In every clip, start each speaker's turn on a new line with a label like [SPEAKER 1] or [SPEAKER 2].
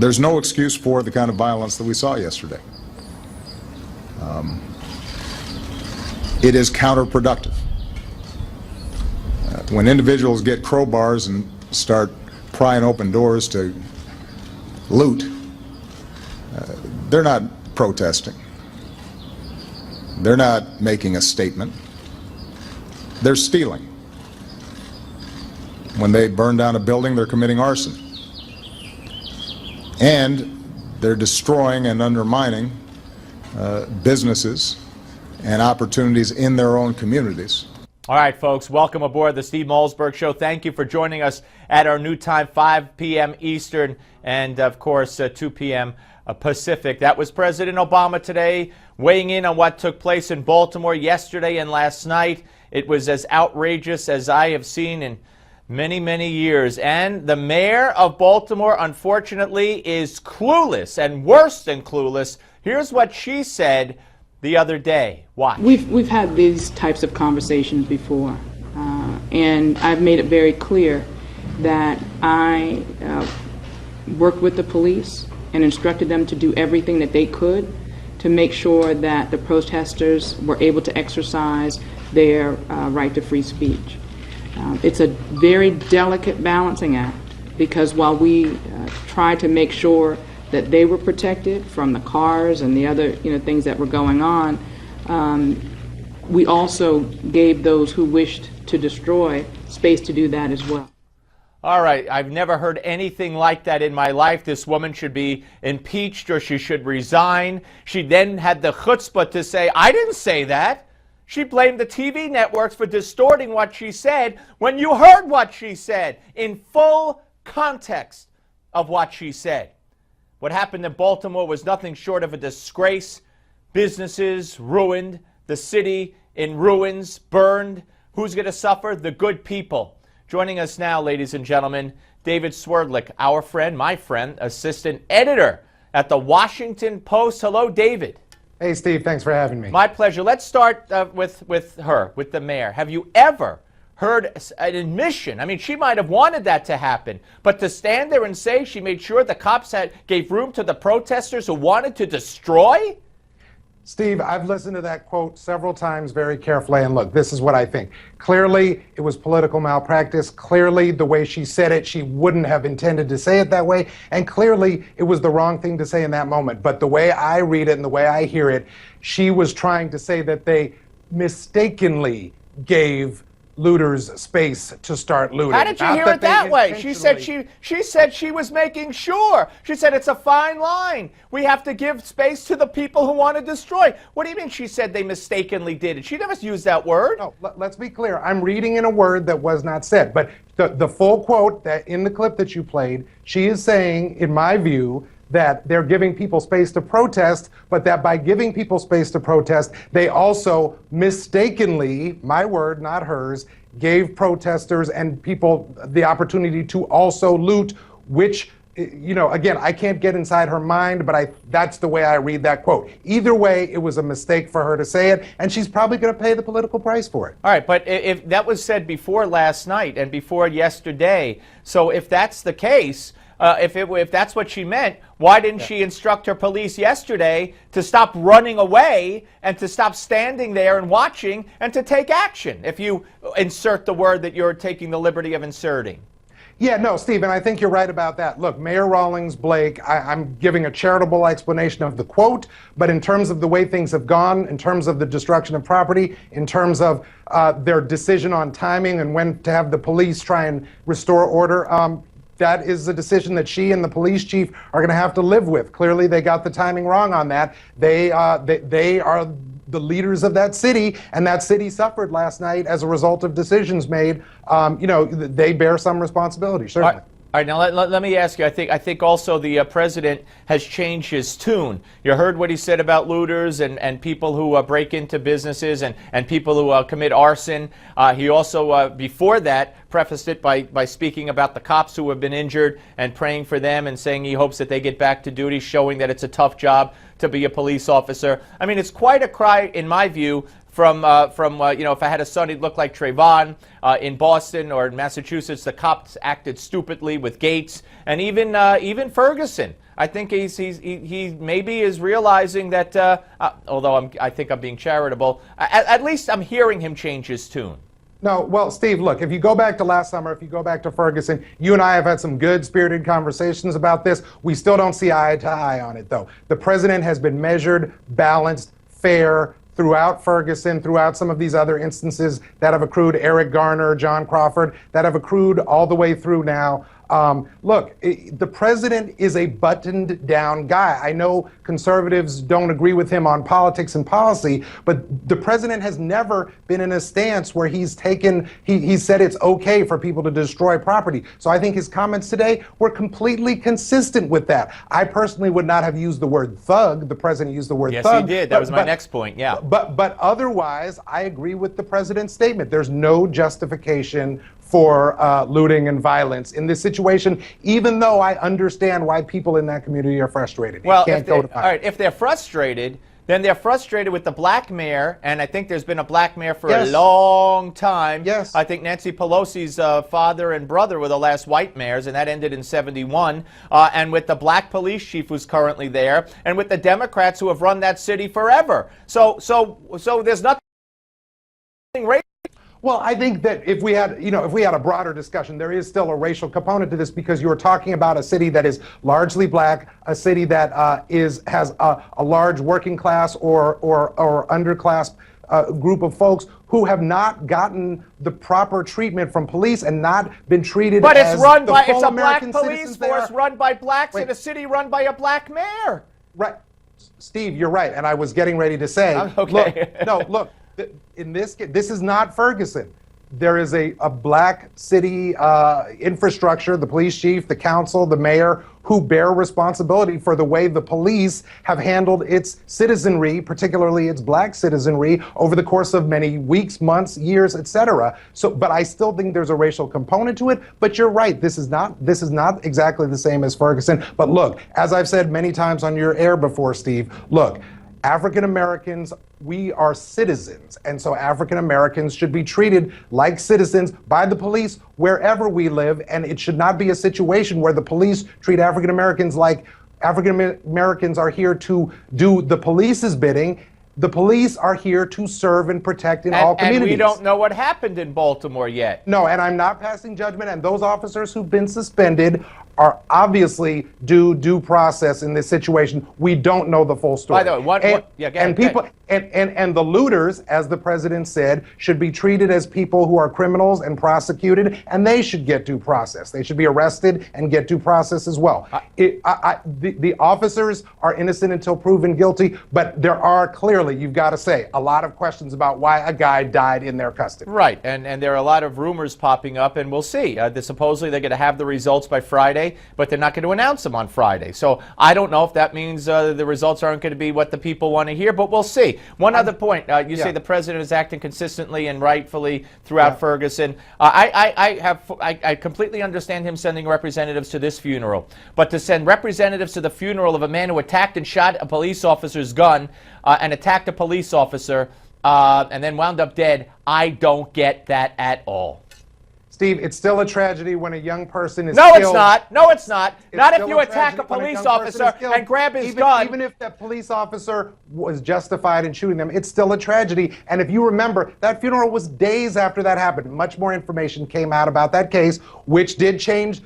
[SPEAKER 1] There's no excuse for the kind of violence that we saw yesterday. It is counterproductive. When individuals get crowbars and start prying open doors to loot, they're not protesting. They're not making a statement. They're stealing. When they burn down a building, they're committing arson. And they're destroying and undermining businesses and opportunities in their own communities.
[SPEAKER 2] All right, folks, welcome aboard the Steve Malzberg Show. Thank you for joining us at our new time, 5 p.m. Eastern and, of course, 2 p.m. Pacific. That was President Obama today weighing in on what took place in Baltimore yesterday and last night. It was as outrageous as I have seen in many, many years. And the mayor of Baltimore, unfortunately, is clueless and worse than clueless. Here's what she said the other day. Watch.
[SPEAKER 3] We've had these types of conversations before, and I've made it very clear that I worked with the police and instructed them to do everything that they could to make sure that the protesters were able to exercise their right to free speech. It's a very delicate balancing act, because while we tried to make sure that they were protected from the cars and the other things that were going on, we also gave those who wished to destroy space to do that as well.
[SPEAKER 2] All right, I've never heard anything like that in my life. This woman should be impeached or she should resign. She then had the chutzpah to say, I didn't say that. She blamed the TV networks for distorting what she said when you heard what she said in full context of what she said. What happened in Baltimore was nothing short of a disgrace. Businesses ruined, the city in ruins, burned. Who's going to suffer? The good people. Joining us now, ladies and gentlemen, David Swerdlick, our friend, my friend, assistant editor at the Washington Post. Hello, David.
[SPEAKER 4] Hey, Steve. Thanks for having me.
[SPEAKER 2] My pleasure. Let's start with the mayor. Have you ever heard an admission? I mean, she might have wanted that to happen, but to stand there and say she made sure the cops gave room to the protesters who wanted to destroy?
[SPEAKER 4] Steve, I've listened to that quote several times very carefully, and look, this is what I think. Clearly, it was political malpractice. Clearly, the way she said it, she wouldn't have intended to say it that way, and clearly, it was the wrong thing to say in that moment. But the way I read it and the way I hear it, she was trying to say that they mistakenly gave looters space to start looting.
[SPEAKER 2] How did you hear it that way? She said she was making sure. She said it's a fine line. We have to give space to the people who want to destroy. What do you mean she said they mistakenly did it? She never used that word.
[SPEAKER 4] No, let's be clear. I'm reading in a word that was not said. But the full quote that in the clip that you played, she is saying, in my view, that they're giving people space to protest, but that by giving people space to protest, they also mistakenly, my word, not hers, gave protesters and people the opportunity to also loot, which, again, I can't get inside her mind, but that's the way I read that quote. Either way, it was a mistake for her to say it, and she's probably going to pay the political price for it.
[SPEAKER 2] All right, but if that was said before last night and before yesterday, so if that's the case, if that's what she meant, why didn't she instruct her police yesterday to stop running away and to stop standing there and watching and to take action, if you insert the word that you're taking the liberty of inserting?
[SPEAKER 4] Yeah, no, Stephen, I think you're right about that. Look, Mayor Rawlings-Blake, I'm giving a charitable explanation of the quote, but in terms of the way things have gone, in terms of the destruction of property, in terms of their decision on timing and when to have the police try and restore order, that is a decision that she and the police chief are going to have to live with. Clearly, they got the timing wrong on that. They are the leaders of that city, and that city suffered last night as a result of decisions made. They bear some responsibility, certainly.
[SPEAKER 2] All right, now let me ask you. I think also the president has changed his tune. You heard what he said about looters and people who break into businesses and people who commit arson. He also, before that, prefaced it by speaking about the cops who have been injured and praying for them and saying he hopes that they get back to duty, showing that it's a tough job to be a police officer. I mean, it's quite a cry, in my view, from if I had a son, he'd look like Trayvon. In Boston or in Massachusetts, the cops acted stupidly with Gates, and even Ferguson. I think he maybe is realizing that, although I think I'm being charitable, at least I'm hearing him change his tune.
[SPEAKER 4] No, well, Steve, look, if you go back to last summer, if you go back to Ferguson, you and I have had some good spirited conversations about this. We still don't see eye to eye on it, though. The president has been measured, balanced, fair throughout Ferguson, throughout some of these other instances that have accrued, Eric Garner, John Crawford, that have accrued all the way through now. Look, the president is a buttoned down guy. I know conservatives don't agree with him on politics and policy, but the president has never been in a stance where he's said it's okay for people to destroy property. So I think his comments today were completely consistent with that. I personally would not have used the word thug. The president used the word thug.
[SPEAKER 2] Yes, he did. That was my next point, yeah.
[SPEAKER 4] But otherwise, I agree with the president's statement. There's no justification for looting and violence in this situation, even though I understand why people in that community are frustrated.
[SPEAKER 2] Well, all right, if they're frustrated, then they're frustrated with the black mayor, and I think there's been a black mayor for a long time.
[SPEAKER 4] Yes.
[SPEAKER 2] I think Nancy Pelosi's father and brother were the last white mayors, and that ended in '71. And with the black police chief who's currently there, and with the Democrats who have run that city forever. So there's nothing racist.
[SPEAKER 4] Well, I think that if we had a broader discussion, there is still a racial component to this, because you are talking about a city that is largely black, a city that has a large working class or underclass group of folks who have not gotten the proper treatment from police and not been treated
[SPEAKER 2] but
[SPEAKER 4] as
[SPEAKER 2] it's run
[SPEAKER 4] the
[SPEAKER 2] by
[SPEAKER 4] full
[SPEAKER 2] it's a
[SPEAKER 4] American
[SPEAKER 2] black police force run by blacks in a city run by a black mayor.
[SPEAKER 4] Right, Steve, you're right, and I was getting ready to say,
[SPEAKER 2] okay.
[SPEAKER 4] look. In this case, this is not Ferguson. There is a black city infrastructure, the police chief, the council, the mayor, who bear responsibility for the way the police have handled its citizenry, particularly its black citizenry, over the course of many weeks, months, years, etc. But I still think there's a racial component to it. But you're right, this is not exactly the same as Ferguson. But look, as I've said many times on your air before, Steve, look, African Americans, we are citizens, and so African Americans should be treated like citizens by the police wherever we live, and it should not be a situation where the police treat African Americans like African Americans are here to do the police's bidding. The police are here to serve and protect in all communities.
[SPEAKER 2] And we don't know what happened in Baltimore yet.
[SPEAKER 4] No, and I'm not passing judgment, and those officers who've been suspended are obviously due process in this situation. We don't know the full story.
[SPEAKER 2] By the way,
[SPEAKER 4] and the looters, as the president said, should be treated as people who are criminals and prosecuted, and they should get due process. They should be arrested and get due process as well. The officers are innocent until proven guilty, but there are clearly, you've got to say, a lot of questions about why a guy died in their custody.
[SPEAKER 2] Right, and there are a lot of rumors popping up, and we'll see. Supposedly they're going to have the results by Friday, but they're not going to announce them on Friday. So I don't know if that means the results aren't going to be what the people want to hear, but we'll see. One other point, you say the president is acting consistently and rightfully throughout Ferguson. I completely understand him sending representatives to this funeral, but to send representatives to the funeral of a man who attacked and shot a police officer's gun and attacked a police officer and then wound up dead, I don't get that at all.
[SPEAKER 4] Steve, it's still a tragedy when a young person is
[SPEAKER 2] killed.
[SPEAKER 4] No, it's
[SPEAKER 2] not. No, it's not.
[SPEAKER 4] It's
[SPEAKER 2] not if you attack a police officer and grab his gun.
[SPEAKER 4] Even if that police officer was justified in shooting them, it's still a tragedy. And if you remember, that funeral was days after that happened. Much more information came out about that case, which did change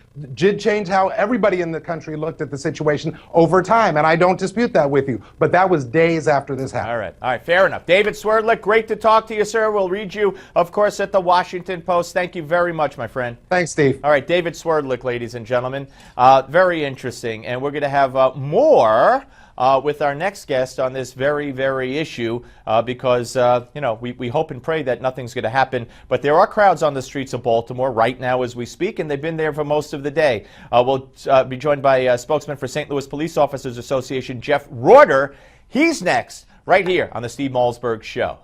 [SPEAKER 4] how everybody in the country looked at the situation over time. And I don't dispute that with you. But that was days after this happened.
[SPEAKER 2] All right, fair enough. David Swerdlick, great to talk to you, sir. We'll read you, of course, at the Washington Post. Thank you very much, my friend.
[SPEAKER 4] Thanks, Steve.
[SPEAKER 2] All right, David Swerdlick, ladies and gentlemen. Very interesting. And we're going to have more with our next guest on this very, very issue because, we hope and pray that nothing's going to happen. But there are crowds on the streets of Baltimore right now as we speak, and they've been there for most of the day. We'll be joined by spokesman for St. Louis Police Officers Association, Jeff Rorter. He's next, right here on the Steve Malzberg Show.